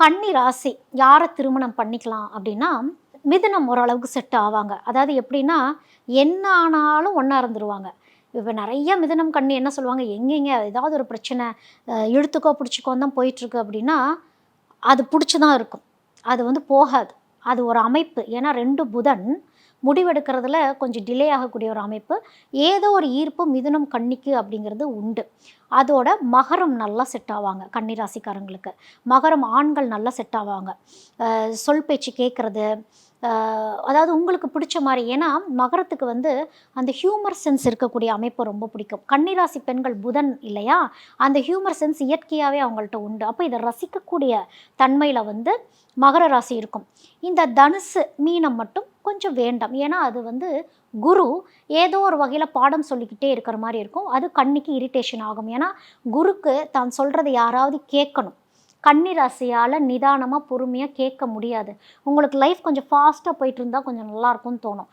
கன்னி ராசி யாரை திருமணம் பண்ணிக்கலாம் அப்படின்னா, மிதுனம் ஓரளவுக்கு செட் ஆவாங்க. அதாவது எப்படின்னா, என்ன ஆனாலும் ஒண்ணா இருந்துருவாங்க. இப்ப நெறைய மிதுனம், கன்னி என்ன சொல்லுவாங்க, எங்கேங்க ஏதாவது ஒரு பிரச்சனை இழுத்துக்கோ, பிடிச்சிக்கோன்னு தான் போயிட்டுருக்கு அப்படின்னா, அது புடிச்சு தான் இருக்கும். அது போகாது. அது ஒரு அமைப்பு. ஏன்னா 2 புதன் முடிவெடுக்கிறதுல கொஞ்சம் டிலே ஆகக்கூடிய ஒரு அமைப்பு. ஏதோ ஒரு ஈர்ப்பு மிதுனம், கன்னிக்கு அப்படிங்கிறது உண்டு. அதோட மகரம் நல்லா செட் ஆவாங்க கன்னி ராசிக்காரங்களுக்கு. மகரம் ஆண்கள் நல்லா செட் ஆவாங்க. சொல் பேச்சு கேட்கறது, அ அதாவது உங்களுக்கு பிடிச்ச மாரி. ஏன்னா மகரத்துக்கு அந்த ஹியூமர் சென்ஸ் இருக்கக்கூடிய அமைப்பு ரொம்ப பிடிக்கும். கன்னி ராசி பெண்கள் புதன் இல்லையா? அந்த ஹியூமர் சென்ஸ் இயற்கையாவே அவங்கள்ட்ட உண்டு. அப்ப இத ரசிக்கக்கூடிய தன்மையில மகர ராசி இருக்கும். இந்த தனுசு, மீனம் மட்டும் கொஞ்சம் வேண்டாம். ஏன்னா அது குரு ஏதோ ஒரு வகையில பாடம் சொல்லிக்கிட்டே இருக்கிற மாரி இருக்கும். அது கண்ணிக்கு இரிட்டேஷன் ஆகும். ஏன்னா குருக்கு தான் சொல்றத யாராவது கேட்கணும். கன்னி ராசியால நிதானமா, பொறுமையா கேட்க முடியாது. உங்களுக்கு லைஃப் கொஞ்சம் ஃபாஸ்ட்டா போயிட்டு இருந்தா கொஞ்சம் நல்லாயிருக்கும்னு தோணும்.